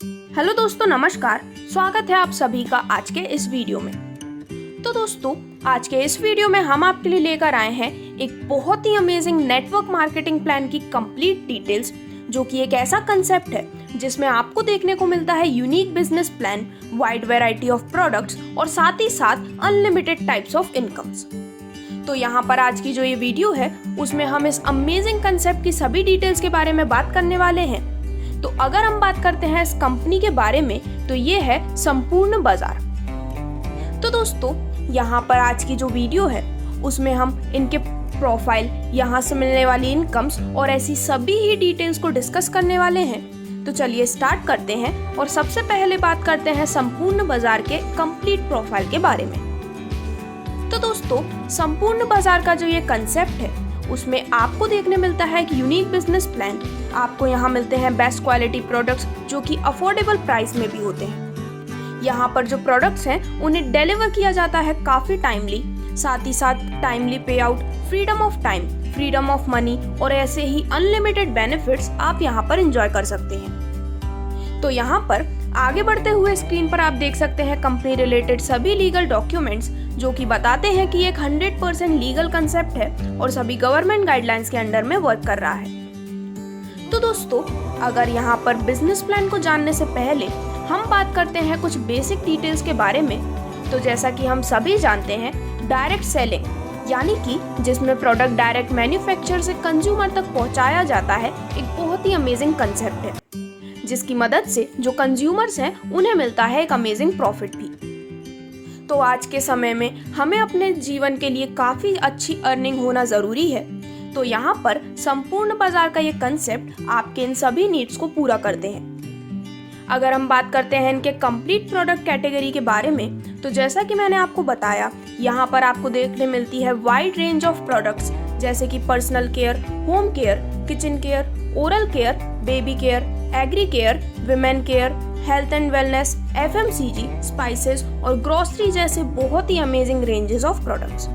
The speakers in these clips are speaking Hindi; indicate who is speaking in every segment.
Speaker 1: हेलो दोस्तों, नमस्कार। स्वागत है आप सभी का आज के इस वीडियो में। तो दोस्तों, आज के इस वीडियो में हम आपके लिए लेकर आए हैं एक बहुत ही अमेजिंग नेटवर्क मार्केटिंग प्लान की कंप्लीट डिटेल्स, जो कि एक ऐसा कंसेप्ट है जिसमें आपको देखने को मिलता है unique business plan, wide variety of products और साथ ही साथ अनलिमिटेड टाइप्स ऑफ इनकम्स। तो यहाँ पर आज की जो ये वीडियो है उसमें हम इस अमेजिंग कंसेप्ट की सभी डिटेल्स के बारे में बात करने वाले हैं। तो अगर हम बात करते हैं इस कंपनी के बारे में तो ये है संपूर्ण बाजार। तो दोस्तों, यहाँ पर आज की जो वीडियो है उसमें हम इनके प्रोफाइल, यहाँ से मिलने वाली इनकम्स और ऐसी सभी ही डिटेल्स को डिस्कस करने वाले हैं। तो चलिए स्टार्ट करते हैं और सबसे पहले बात करते हैं संपूर्ण बाजार के कंप्लीट प्रोफाइल के बारे में। तो दोस्तों, संपूर्ण बाजार का जो ये कंसेप्ट है उसमें आपको देखने मिलता है एक यूनिक बिजनेस प्लान। आपको यहाँ मिलते हैं बेस्ट क्वालिटी प्रोडक्ट्स जो कि अफोर्डेबल प्राइस में भी होते हैं। यहाँ पर जो प्रोडक्ट्स हैं उन्हें डिलीवर किया जाता है काफ़ी टाइमली, साथ ही साथ टाइमली पे out, freedom of time, freedom of money और ऐसे ही अनलिमिटेड बेनिफिट्स आप यहाँ पर एंजॉय कर सकते हैं। तो यहाँ पर आगे बढ़ते हुए स्क्रीन पर आप देख सकते हैं कंपनी रिलेटेड सभी लीगल डॉक्यूमेंट्स जो कि बताते हैं कि एक 100% लीगल कंसेप्ट है और सभी गवर्नमेंट गाइडलाइंस के अंडर में वर्क कर रहा है। तो दोस्तों, अगर यहाँ पर बिजनेस प्लान को जानने से पहले हम बात करते हैं कुछ बेसिक डिटेल्स के बारे में, तो जैसा कि हम सभी जानते हैं, डायरेक्ट सेलिंग यानी कि जिसमें प्रोडक्ट डायरेक्ट मैन्युफैक्चर से कंज्यूमर तक पहुँचाया जाता है, एक बहुत ही अमेजिंग कंसेप्ट है जिसकी मदद से जो कंज्यूमर्स हैं उन्हें मिलता है एक अमेजिंग प्रॉफिट भी। तो आज के समय में हमें अपने जीवन के लिए काफ़ी अच्छी अर्निंग होना ज़रूरी है। तो यहाँ पर संपूर्ण बाजार का ये कंसेप्ट आपके इन सभी नीड्स को पूरा करते हैं। अगर हम बात करते हैं इनके कंप्लीट प्रोडक्ट कैटेगरी के बारे में, तो जैसा कि मैंने आपको बताया, यहाँ पर आपको देखने मिलती है वाइड रेंज ऑफ प्रोडक्ट्स जैसे कि personal care, home care, kitchen care, oral care, baby care, agri care, women care, health and wellness, FMCG, spices और ग्रोसरी जैसे बहुत ही अमेजिंग रेंजेस ऑफ प्रोडक्ट्स।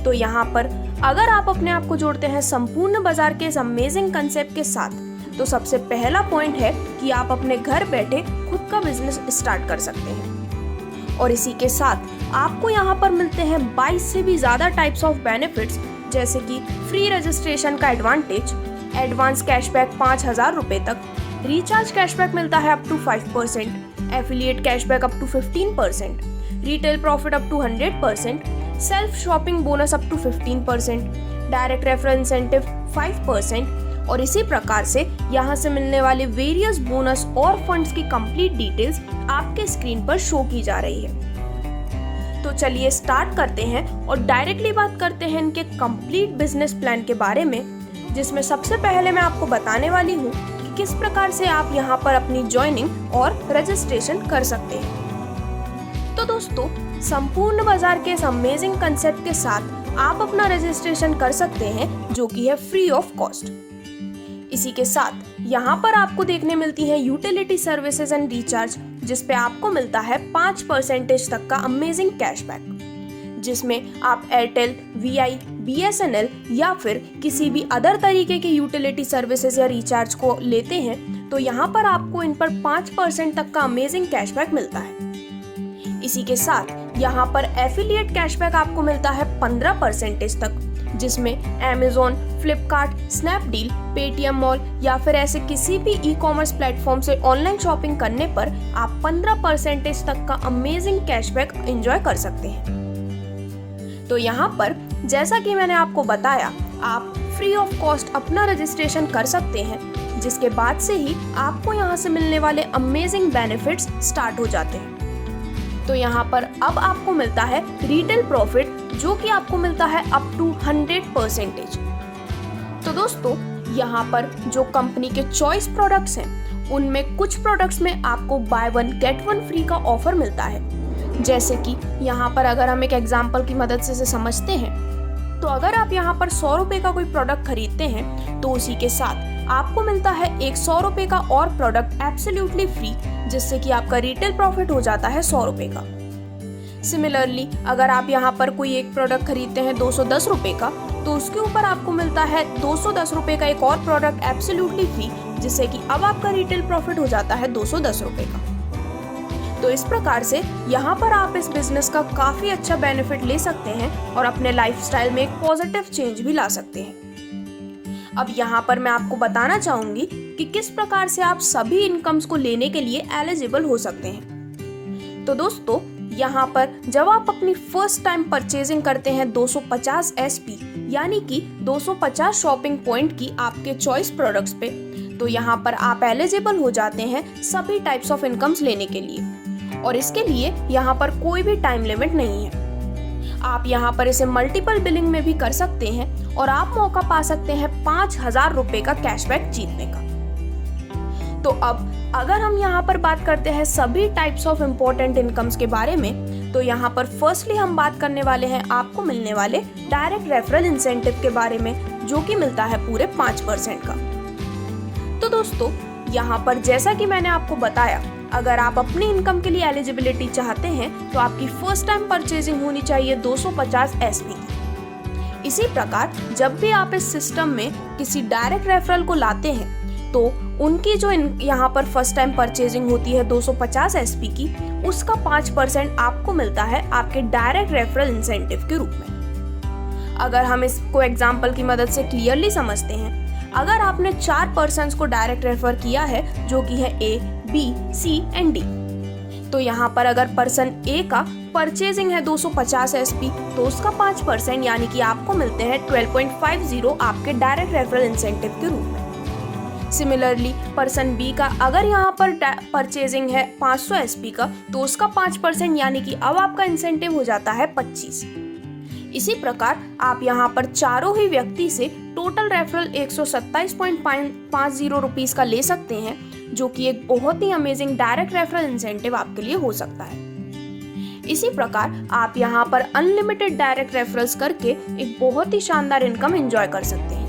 Speaker 1: तो यहाँ पर अगर आप अपने आप को जोड़ते हैं संपूर्ण बाजार के इस अमेजिंग कंसेप्ट के साथ, तो सबसे पहला पॉइंट है कि आप अपने घर बैठे खुद का बिजनेस स्टार्ट कर सकते हैं। और इसी के साथ आपको यहाँ पर मिलते हैं 22 से भी ज़्यादा टाइप्स ऑफ बेनिफिट्स, जैसे कि फ्री रजिस्ट्रेशन का एडवांटेज, एडवांस कैशबैक 5,000 रुपये तक, रिचार्ज कैशबैक मिलता है up to 5%, affiliate cashback up to 15%, retail profit up to 100%, self shopping bonus up to 15%, direct referral incentive 5% और इसी प्रकार से यहाँ से मिलने वाले वेरियस बोनस और फंड्स की कंप्लीट डिटेल्स आपके स्क्रीन पर शो की जा रही है। तो चलिए स्टार्ट करते हैं और डायरेक्टली बात करते हैं इनके कंप्लीट बिजनेस प्लान के बारे में, जिसमें सबसे पहले मैं आपको बताने वाली हूँ कि किस प्रकार से आप यहाँ पर अपनी ज्वाइनिंग और रजिस्ट्रेशन कर सकते हैं। तो दोस्तों, संपूर्ण बाजार के इस अमेजिंग कंसेप्ट के साथ आप अपना रजिस्ट्रेशन कर सकते हैं जो कि है फ्री ऑफ कॉस्ट। इसी के साथ यहाँ पर आपको देखने मिलती है यूटिलिटी सर्विसेज एंड रिचार्ज, जिसपे आपको मिलता है 5% तक का अमेजिंग कैशबैक, जिसमें आप एयरटेल, VI, BSNL या फिर किसी भी अदर तरीके के यूटिलिटी सर्विसेज या रिचार्ज को लेते हैं तो यहाँ पर आपको इन पर 5% तक का अमेजिंग कैशबैक मिलता है। इसी के साथ यहाँ पर एफिलिएट कैशबैक आपको मिलता है 15% तक, जिसमें Amazon, Flipkart, Snapdeal, Paytm mall या फिर ऐसे किसी भी ई-कॉमर्स प्लेटफॉर्म से ऑनलाइन शॉपिंग करने पर आप 15% तक का अमेजिंग कैशबैक एंजॉय कर सकते हैं। तो यहाँ पर जैसा कि मैंने आपको बताया, आप फ्री ऑफ कॉस्ट अपना रजिस्ट्रेशन कर सकते हैं, जिसके बाद से ही आपको यहाँ से मिलने वाले अमेजिंग बेनिफिट्स स्टार्ट हो जाते हैं। तो यहाँ पर अब आपको मिलता है रिटेल प्रॉफिट, जो कि आपको मिलता है अप टू 100%। तो दोस्तों, यहाँ पर जो कंपनी के चॉइस प्रोडक्ट्स हैं उनमें कुछ प्रोडक्ट्स में आपको बाय 1 गेट 1 फ्री का ऑफर मिलता है। जैसे कि यहाँ पर अगर हम एक एग्जाम्पल की मदद से समझते हैं, तो अगर आप यहाँ पर 100 रुपये का कोई प्रोडक्ट खरीदते हैं तो उसी के साथ आपको मिलता है एक 100 रुपये का और प्रोडक्ट एब्सोल्युटली फ्री, जिससे कि आपका रिटेल प्रॉफिट हो जाता है 100 रुपये का। सिमिलरली अगर आप यहाँ पर कोई एक प्रोडक्ट खरीदते हैं 210 रुपये का, तो उसके ऊपर आपको मिलता है 210 रुपये का एक और प्रोडक्ट एब्सोल्युटली फ्री, जिससे कि अब आपका रिटेल प्रॉफिट हो जाता है 210 रुपए का। तो इस प्रकार से यहाँ पर आप इस बिजनेस का काफी अच्छा बेनिफिट ले सकते हैं और अपने लाइफस्टाइल में एक पॉजिटिव चेंज भी ला सकते हैं। अब यहाँ पर मैं आपको बताना चाहूंगी कि किस प्रकार से आप सभी इनकम्स को लेने के लिए एलिजिबल हो सकते हैं। तो दोस्तों, यहाँ पर जब आप अपनी फर्स्ट टाइम परचेजिंग करते हैं 250 SP यानी कि 250 शॉपिंग पॉइंट की आपके चॉइस प्रोडक्ट्स पे, तो यहाँ पर आप एलिजिबल हो जाते हैं सभी टाइप्स ऑफ इनकम्स लेने के लिए और इसके लिए यहाँ पर कोई भी टाइम लिमिट नहीं है। आप यहाँ पर इसे मल्टीपल बिलिंग में भी कर सकते हैं और आप मौका पा सकते हैं 5000 रुपए का कैशबैक जीतने का। तो अब अगर हम यहाँ पर बात करते हैं सभी टाइप्स ऑफ इम्पोर्टेंट इनकम्स के बारे में, तो यहाँ पर फर्स्टली हम बात करने वाले हैं आपको मिलने वाले डायरेक्ट रेफरल इंसेंटिव के बारे में, जो कि मिलता है पूरे 5% का। तो दोस्तों, यहाँ पर जैसा कि मैंने आपको बताया, अगर आप अपनी इनकम के लिए एलिजिबिलिटी चाहते हैं तो आपकी फर्स्ट टाइम परचेजिंग होनी चाहिए 250 SP की। इसी प्रकार जब भी आप इस सिस्टम में किसी डायरेक्ट रेफरल को लाते हैं तो उनकी जो यहाँ पर फर्स्ट टाइम परचेजिंग होती है 250 SP की, उसका 5% आपको मिलता है आपके डायरेक्ट रेफरल इंसेंटिव के रूप में। अगर हम इसको एग्जाम्पल की मदद से क्लियरली समझते हैं, अगर आपने 4 पर्सन्स को डायरेक्ट रेफर किया है जो कि है A, B, C and D, तो यहाँ पर अगर पर्सन A का परचेजिंग है 250 SP तो उसका 5% यानी कि आपको मिलते हैं 12.50 आपके डायरेक्ट रेफरल इंसेंटिव के रूप में। सिमिलरली पर्सन B का अगर यहाँ पर परचेजिंग है 500 SP का तो उसका 5% यानी कि अब आपका इंसेंटिव हो जाता है 25। इसी प्रकार आप यहाँ पर चारों ही व्यक्ति से टोटल रेफरल 127.50 रुपीस का ले सकते हैं, जो कि एक बहुत ही अमेजिंग डायरेक्ट रेफरल इंसेंटिव आपके लिए हो सकता है। इसी प्रकार आप यहाँ पर अनलिमिटेड डायरेक्ट रेफरल्स करके एक बहुत ही शानदार इनकम एंजॉय कर सकते हैं।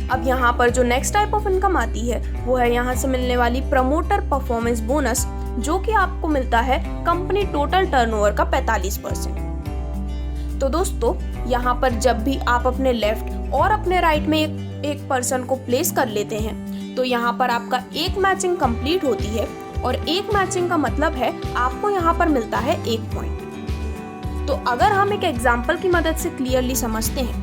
Speaker 1: अब यहाँ पर जो नेक्स्ट टाइप ऑफ इनकम आती है वो है यहाँ से मिलने वाली प्रमोटर परफॉर्मेंस बोनस, जो कि आपको मिलता है कंपनी टोटल टर्नओवर का 45%। तो दोस्तों, यहाँ पर जब भी आप अपने लेफ्ट और अपने राइट में एक पर्सन को प्लेस कर लेते हैं तो यहाँ पर आपका एक मैचिंग कंप्लीट होती है और एक मैचिंग का मतलब है आपको यहाँ पर मिलता है 1 पॉइंट। तो अगर हम एक एग्जाम्पल की मदद से क्लियरली समझते हैं,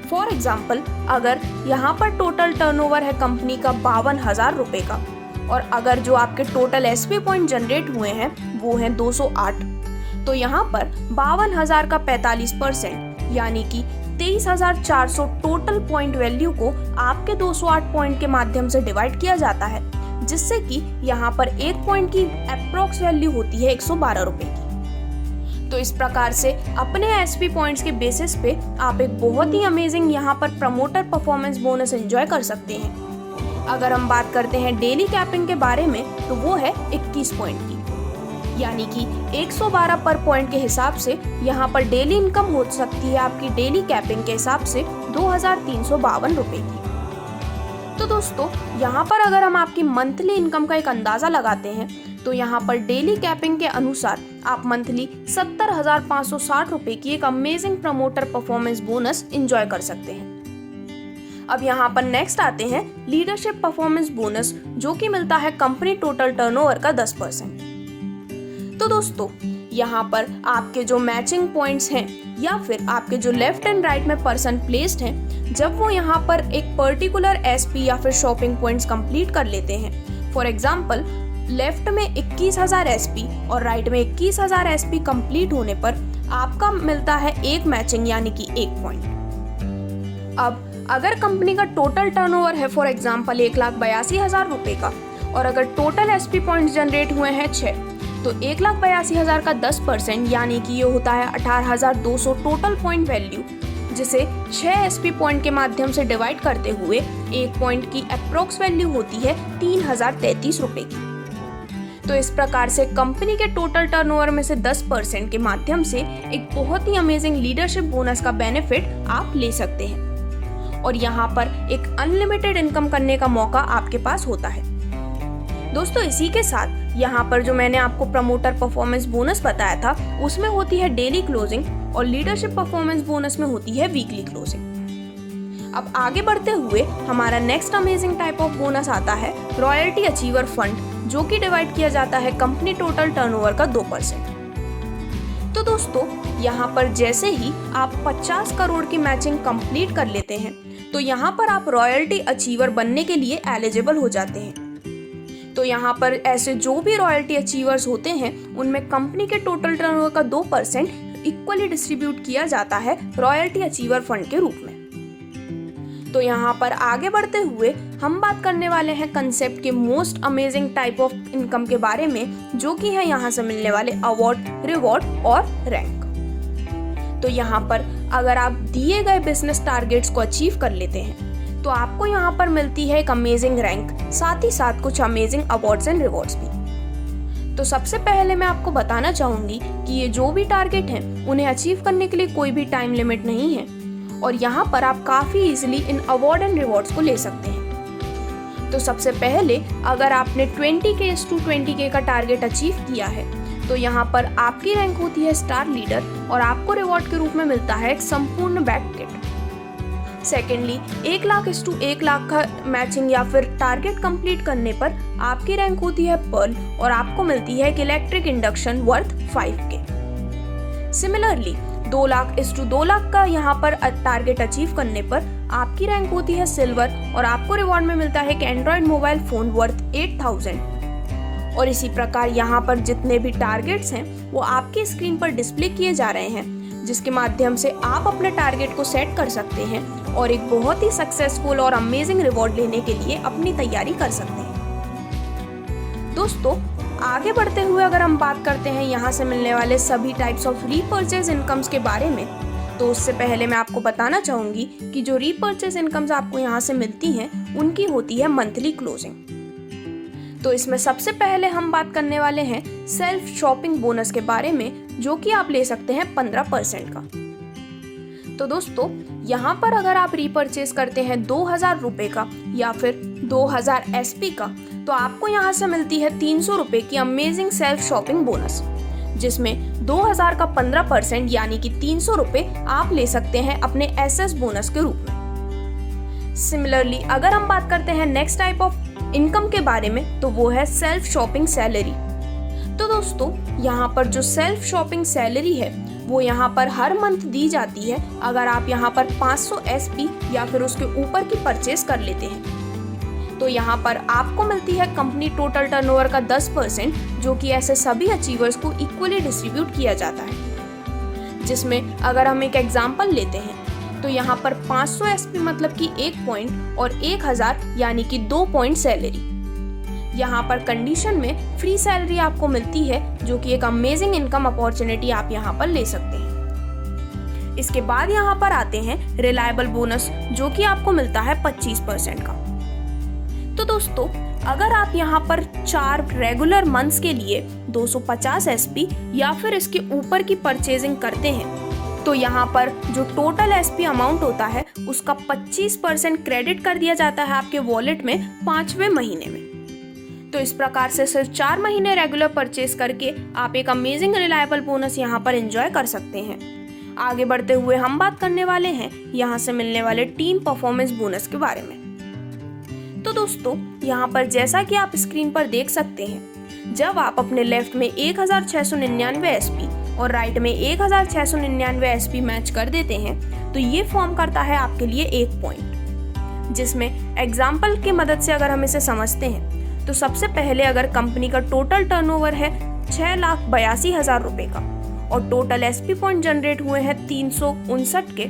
Speaker 1: फॉर एग्जाम्पल अगर यहाँ पर टोटल टर्नओवर है कंपनी का 52,000 रुपए का और अगर जो आपके टोटल SP पॉइंट जनरेट हुए हैं वो हैं 208, तो यहाँ पर 52,000 का 45% यानी कि 23,400 टोटल पॉइंट वैल्यू को आपके 208 पॉइंट के माध्यम से डिवाइड किया जाता है, जिससे कि यहाँ पर एक पॉइंट की अप्रोक्स वैल्यू होती है 112 रुपए की। तो इस प्रकार से अपने SP पॉइंट्स के बेसिस पे आप एक बहुत ही अमेजिंग यहाँ पर प्रमोटर परफॉर्मेंस बोनस एंजॉय कर सकते हैं। अगर हम बात करते हैं डेली कैपिंग के बारे में तो वो है 21 पॉइंट की, यानी कि 112 पर पॉइंट के हिसाब से यहाँ पर डेली इनकम हो सकती है आपकी डेली कैपिंग के हिसाब से 2,352 रुपए की। तो दोस्तों, यहाँ पर अगर हम आपकी मंथली इनकम का एक अंदाजा लगाते हैं तो यहाँ पर डेली कैपिंग के अनुसार आप मंथली 70,560 रुपए की एक amazing promoter performance bonus enjoy कर सकते हैं। अब यहाँ पर नेक्स्ट आते हैं लीडरशिप परफॉर्मेंस बोनस, जो कि मिलता है कंपनी टोटल टर्नओवर का 10%। तो दोस्तों, यहाँ पर आपके जो मैचिंग पॉइंट्स हैं या फिर आपके जो लेफ्ट एंड राइट में पर्सन प्लेस्ड हैं, जब वो यहाँ पर एक पर्टिकुलर SP या फिर शॉपिंग पॉइंट्स कंप्लीट कर लेते हैं, फॉर एग्जांपल लेफ्ट में 21,000 SP और राइट में 21,000 SP कंप्लीट होने पर आपका मिलता है एक मैचिंग यानी कि 1 पॉइंट। अब अगर कंपनी का टोटल टर्नओवर है फॉर एग्जांपल 1,82,000 रुपए का और अगर टोटल SP पॉइंट्स जनरेट हुए हैं 6, तो 1,82,000 का 10% यानी कि ये होता है 18,200 टोटल पॉइंट वैल्यू, जिसे 6 SP पॉइंट के माध्यम से डिवाइड करते हुए एक पॉइंट की अप्रोक्स वैल्यू होती है 3,033 रुपए की। तो इस प्रकार से कंपनी के टोटल टर्नओवर में से 10% के माध्यम से एक बहुत ही अमेजिंग लीडरशिप बोनस का बेनिफिट आप ले सकते हैं और यहाँ पर एक अनलिमिटेड इनकम करने का मौका आपके पास होता है। दोस्तों, इसी के साथ यहाँ पर जो मैंने आपको प्रमोटर परफॉर्मेंस बोनस बताया था उसमें होती है डेली क्लोजिंग और लीडरशिप परफॉर्मेंस बोनस में होती है वीकली क्लोजिंग। अब आगे बढ़ते हुए हमारा next amazing type of bonus आता है रॉयल्टी अचीवर फंड, जो कि डिवाइड किया जाता है कंपनी टोटल टर्नओवर का 2%। तो दोस्तों यहाँ पर जैसे ही आप 50 करोड़ की मैचिंग कंप्लीट कर लेते हैं तो यहाँ पर आप रॉयल्टी अचीवर बनने के लिए एलिजिबल हो जाते हैं। तो यहाँ पर ऐसे जो भी रॉयल्टी अचीवर्स होते हैं उनमें कंपनी के टोटल टर्नओवर का 2% इक्वली डिस्ट्रीब्यूट किया जाता है रॉयल्टी अचीवर फंड के रूप में। तो यहाँ पर आगे बढ़ते हुए हम बात करने वाले हैं कंसेप्ट के most amazing type of income के बारे में, जो कि है यहाँ से मिलने वाले अवार्ड, रिवॉर्ड और रैंक। तो यहाँ पर अगर आप दिए गए बिजनेस टारगेट्स को अचीव कर लेते हैं तो आपको यहाँ पर मिलती है एक अमेजिंग रैंक, साथ ही साथ कुछ अमेजिंग अवार्ड्स एंड रिवॉर्ड्स भी। तो सबसे पहले मैं आपको बताना चाहूंगी कि ये जो भी टारगेट हैं उन्हें अचीव करने के लिए कोई भी टाइम लिमिट नहीं है और यहाँ पर आप काफ़ी easily in award and rewards को ले सकते हैं। तो सबसे पहले अगर आपने 20K/20K का टारगेट अचीव किया है तो यहाँ पर आपकी रैंक होती है स्टार लीडर और आपको रिवॉर्ड के रूप में मिलता है एक संपूर्ण बैग किट। सेकेंडली 1 लाख/1 लाख का मैचिंग या फिर टारगेट कंप्लीट करने पर आपकी रैंक होती है पर्ल और आपको मिलती है एक electric induction worth 5K। Similarly 2 लाख/2 लाख का यहाँ पर टारगेट अचीव करने पर आपकी रैंक होती है सिल्वर और आपको रिवॉर्ड में मिलता है एक एंड्रॉइड मोबाइल फोन वर्थ 8000। और इसी प्रकार यहाँ पर जितने भी टारगेट्स हैं वो आपकी स्क्रीन पर डिस्प्ले किए जा रहे हैं, जिसके माध्यम से आप अपने टारगेट को सेट कर सकते हैं और एक बहुत ही सक्सेसफुल और अमेजिंग रिवॉर्ड लेने के लिए अपनी तैयारी कर सकते हैं। दोस्तों आगे बढ़ते हुए अगर हम बात करते हैं यहाँ से मिलने वाले सभी टाइप्स ऑफ रीपर्चेज इनकम्स के बारे में, तो उससे पहले मैं आपको बताना चाहूँगी कि जो रीपर्चेज इनकम्स आपको यहाँ से मिलती हैं उनकी होती है मंथली क्लोजिंग। तो इसमें सबसे पहले हम बात करने वाले हैं सेल्फ शॉपिंग बोनस के बारे में, जो कि आप ले सकते हैं 15% का। तो दोस्तों यहाँ पर अगर आप रीपर्चेज करते हैं 2000 रुपये का या फिर 2000 SP का तो आपको यहाँ से मिलती है 300 रुपये की अमेजिंग सेल्फ शॉपिंग बोनस, जिसमें 2000 का 15% यानी कि 300 रुपये आप ले सकते हैं अपने SS बोनस के रूप में। सिमिलरली अगर हम बात करते हैं नेक्स्ट टाइप ऑफ इनकम के बारे में तो वो है सेल्फ शॉपिंग सैलरी। तो दोस्तों यहाँ पर जो सेल्फ शॉपिंग सैलरी है वो यहाँ पर हर मंथ दी जाती है अगर आप यहाँ पर 500 SP या फिर उसके ऊपर की परचेज कर लेते हैं। तो यहाँ पर आपको मिलती है कंपनी टोटल टर्नओवर का 10%, जो कि ऐसे सभी अचीवर्स को इक्वली डिस्ट्रीब्यूट किया जाता है। जिसमें अगर हम एक एग्जांपल लेते हैं तो यहाँ पर 500 SP मतलब कि 1 पॉइंट और 1000 यानी कि 2 पॉइंट सैलरी। यहाँ पर कंडीशन में फ्री सैलरी आपको मिलती है, जो कि एक अमेजिंग इनकम अपॉर्चुनिटी आप यहाँ पर ले सकते हैं। इसके बाद यहाँ पर आते हैं रिलायबल बोनस, जो कि आपको मिलता है 25% का। तो दोस्तों अगर आप यहाँ पर 4 रेगुलर मंथ्स के लिए 250 SP या फिर इसके ऊपर की परचेजिंग करते हैं तो यहाँ पर जो टोटल SP अमाउंट होता है उसका 25% क्रेडिट कर दिया जाता है आपके वॉलेट में 5वें महीने में। तो इस प्रकार से सिर्फ 4 महीने रेगुलर परचेज करके आप एक अमेजिंग रिलायबल बोनस यहाँ पर एंजॉय कर सकते हैं। आगे बढ़ते हुए हम बात करने वाले हैं यहाँ से मिलने वाले टीम परफॉर्मेंस बोनस के बारे में। तो दोस्तों यहाँ पर जैसा कि आप स्क्रीन पर देख सकते हैं, जब आप अपने लेफ्ट में 1699 SP और राइट में 1699 SP मैच कर देते हैं तो ये फॉर्म करता है आपके लिए 1 पॉइंट। जिसमें एग्जाम्पल की मदद से अगर हम इसे समझते हैं तो सबसे पहले अगर कंपनी का टोटल टर्नओवर है 6,82,000 रुपये का और टोटल SP पॉइंट जनरेट हुए हैं 359 के,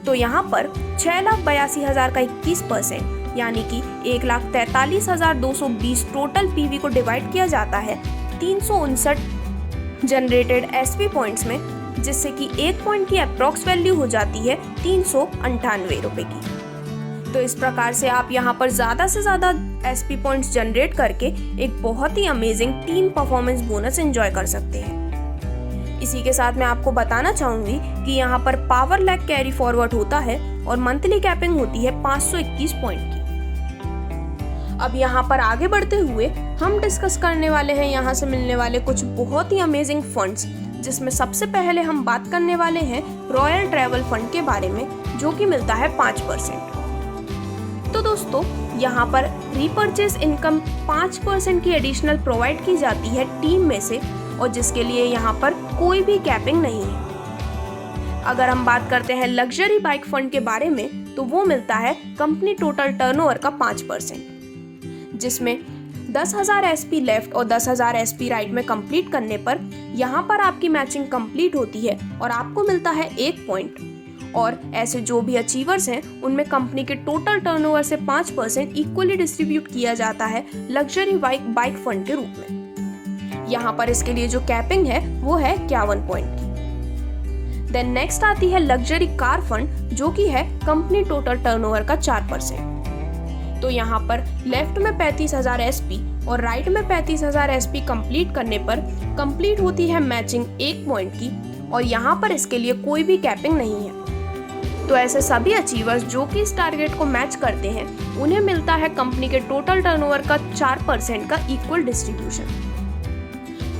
Speaker 1: तो यहाँ पर 6,82,000 का 21% यानी कि 1,43,220 टोटल PV को डिवाइड किया जाता है 359 जनरेटेड SP पॉइंट्स में, जिससे कि 1 पॉइंट की अप्रॉक्स वैल्यू हो जाती है 398 रुपये की। तो इस प्रकार से आप यहाँ पर ज़्यादा से ज़्यादा SP पॉइंट्स जनरेट करके एक बहुत ही amazing team performance bonus enjoy कर सकते हैं। इसी के साथ मैं आपको बताना चाहूँगी कि यहाँ पर पावर लैग कैरी फॉरवर्ड होता है और मंथली कैपिंग होती है 521 पॉइंट की। अब यहाँ पर आगे बढ़ते हुए हम डिस्कस करने वाले हैं यहाँ से मिलने वाले कुछ बहुत ही अमेजिंग फंड्स, जिसमें सबसे पहले हम बात करने वाले हैं रॉयल ट्रैवल फंड के बारे में, जो कि मिलता है 5%। तो दोस्तों यहाँ पर रीपरचेज इनकम 5% की एडिशनल प्रोवाइड की जाती है टीम में से, और जिसके लिए यहाँ पर कोई भी कैपिंग नहीं है। अगर हम बात करते हैं लग्जरी बाइक फंड के बारे में, तो वो मिलता है कंपनी टोटल टर्नओवर का 5%, जिसमें 10,000 SP लेफ्ट और 10,000 SP राइट में कंप्लीट करने पर यहाँ पर आपकी मैचिंग कंप्लीट होती है और आपको मिलता है 1 पॉइंट। और ऐसे जो भी अचीवर्स हैं उनमें कंपनी के टोटल टर्नओवर से 5% इक्वली डिस्ट्रीब्यूट किया जाता है लग्जरी बाइक फंड के रूप में। यहाँ पर इसके लिए जो कैपिंग है वो है 51 पॉइंट की। देन नेक्स्ट आती है लग्जरी कार फंड, जो कि है कंपनी टोटल टर्नओवर का 4%। तो यहाँ पर लेफ्ट में 35,000 SP और राइट में 35,000 SP कंप्लीट करने पर कंप्लीट होती है मैचिंग 1 पॉइंट की, और यहाँ पर इसके लिए कोई भी कैपिंग नहीं है। तो ऐसे सभी अचीवर्स जो कि इस टारगेट को मैच करते हैं उन्हें मिलता है कंपनी के टोटल टर्नओवर का 4% का इक्वल डिस्ट्रीब्यूशन।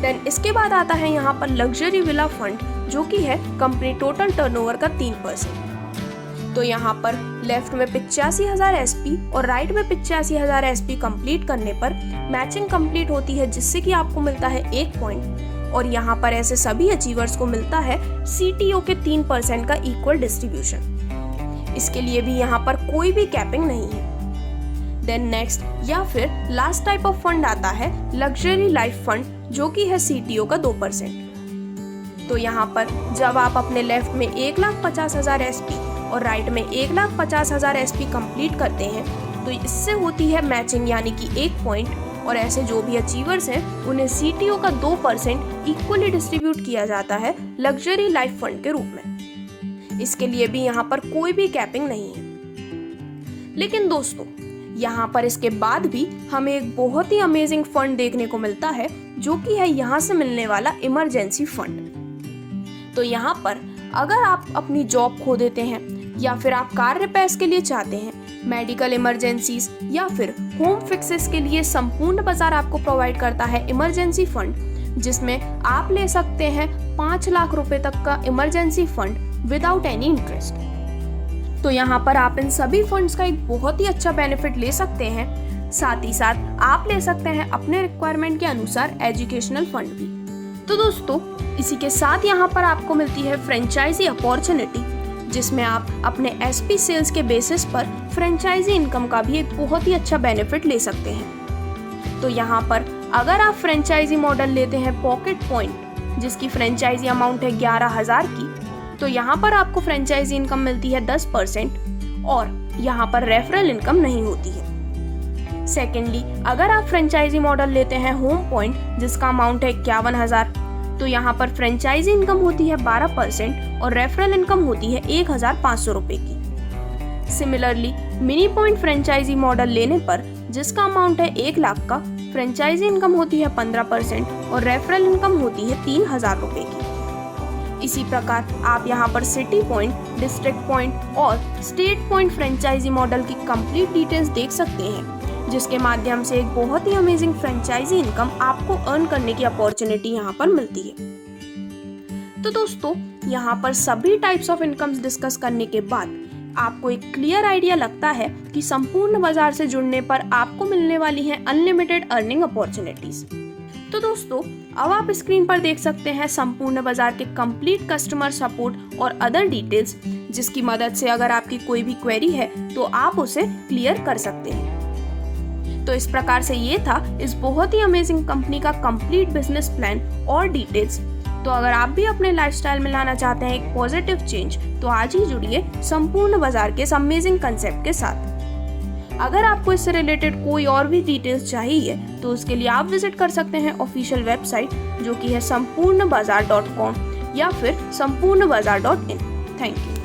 Speaker 1: देन इसके बाद आता है यहाँ पर लग्जरी विला फंड, जो कि है कंपनी टोटल टर्नओवर का 3%। तो यहाँ पर लेफ्ट में 85,000 SP और राइट में 85,000 SP कंप्लीट करने पर मैचिंग कंप्लीट होती है, जिससे कि आपको मिलता है 1 पॉइंट। और यहाँ पर ऐसे सभी अचीवर्स को मिलता है CTO के 3% का इक्वल डिस्ट्रीब्यूशन। इसके लिए भी यहाँ पर कोई भी कैपिंग नहीं है। देन नेक्स्ट या फिर लास्ट टाइप ऑफ फंड आता है लग्जरी लाइफ फंड, जो कि है CTO का 2%। तो यहाँ पर जब आप अपने लेफ्ट में 1,50,000 SP और राइट में 1,50,000 SP कंप्लीट करते हैं तो इससे होती है मैचिंग यानी कि 1 पॉइंट। और ऐसे जो भी अचीवर्स हैं उन्हें CTO का 2% इक्वली डिस्ट्रीब्यूट किया जाता है लग्जरी लाइफ फंड के रूप में। इसके लिए भी यहाँ पर कोई भी कैपिंग नहीं है। लेकिन दोस्तों यहाँ पर इसके बाद भी हमें एक बहुत ही अमेजिंग फंड देखने को मिलता है, जो कि है यहाँ से मिलने वाला इमरजेंसी फंड। तो यहाँ पर अगर आप अपनी जॉब खो देते हैं या फिर आप कार रिपेयर्स के लिए चाहते हैं, मेडिकल इमरजेंसीज या फिर होम फिक्सेस के लिए संपूर्ण बाजार आपको प्रोवाइड करता है इमरजेंसी फंड, जिसमें आप ले सकते हैं 5 लाख रुपए तक का emergency fund without any interest. तो यहाँ पर आप इन सभी फंड्स का एक बहुत ही अच्छा बेनिफिट ले सकते हैं। साथ ही साथ आप ले सकते हैं अपने रिक्वायरमेंट के अनुसार एजुकेशनल फंड भी। तो दोस्तों इसी के साथ यहाँ पर आपको मिलती है फ्रेंचाइजी अपॉर्चुनिटी, जिसमें आप अपने SP सेल्स के बेसिस पर फ्रेंचाइजी इनकम का भी एक बहुत ही अच्छा बेनिफिट ले सकते हैं। तो यहाँ पर अगर आप फ्रेंचाइजी मॉडल लेते हैं पॉकेट पॉइंट, जिसकी फ्रेंचाइजी अमाउंट है 11,000 की, तो यहाँ पर आपको फ्रेंचाइजी इनकम मिलती है 10% और यहाँ पर रेफरल इनकम नहीं होती है। सेकेंडली अगर आप फ्रेंचाइजी मॉडल लेते हैं होम पॉइंट, जिसका अमाउंट है 51,000, तो यहाँ पर फ्रेंचाइजी इनकम होती है 12% और रेफरल इनकम होती है 1,500 रुपए की। Similarly mini point franchise model लेने पर, जिसका अमाउंट है 1 लाख का, फ्रेंचाइजी इनकम होती है 15% और रेफरल इनकम होती है 3,000 रुपए की। इसी प्रकार आप यहाँ पर सिटी पॉइंट, डिस्ट्रिक्ट पॉइंट और स्टेट पॉइंट फ्रेंचाइजी मॉडल की कंप्लीट डिटेल्स देख सकते हैं, जिसके माध्यम से एक बहुत ही अमेजिंग फ्रेंचाइजी इनकम आपको अर्न करने की अपॉर्चुनिटी यहाँ पर मिलती है। तो दोस्तों यहाँ पर सभी टाइप्स ऑफ इनकम्स डिस्कस करने के बाद आपको एक क्लियर आइडिया लगता है कि संपूर्ण बाजार से जुड़ने पर आपको मिलने वाली है अनलिमिटेड अर्निंग अपॉर्चुनिटीज। तो दोस्तों अब आप स्क्रीन पर देख सकते हैं संपूर्ण बाजार के कंप्लीट कस्टमर सपोर्ट और अदर डिटेल्स, जिसकी मदद से अगर आपकी कोई भी क्वेरी है तो आप उसे क्लियर कर सकते हैं। तो इस प्रकार से ये था इस बहुत ही अमेजिंग कंपनी का कंप्लीट बिजनेस प्लान और डिटेल्स। तो अगर आप भी अपने लाइफस्टाइल में लाना चाहते हैं एक पॉजिटिव चेंज, तो आज ही जुड़िए संपूर्ण बाजार के इस अमेजिंग कंसेप्ट के साथ। अगर आपको इससे रिलेटेड कोई और भी डिटेल्स चाहिए तो उसके लिए आप विजिट कर सकते हैं ऑफिशियल वेबसाइट, जो कि है sampoornabazaar.com या फिर sampoornabazaar.in। Thank you.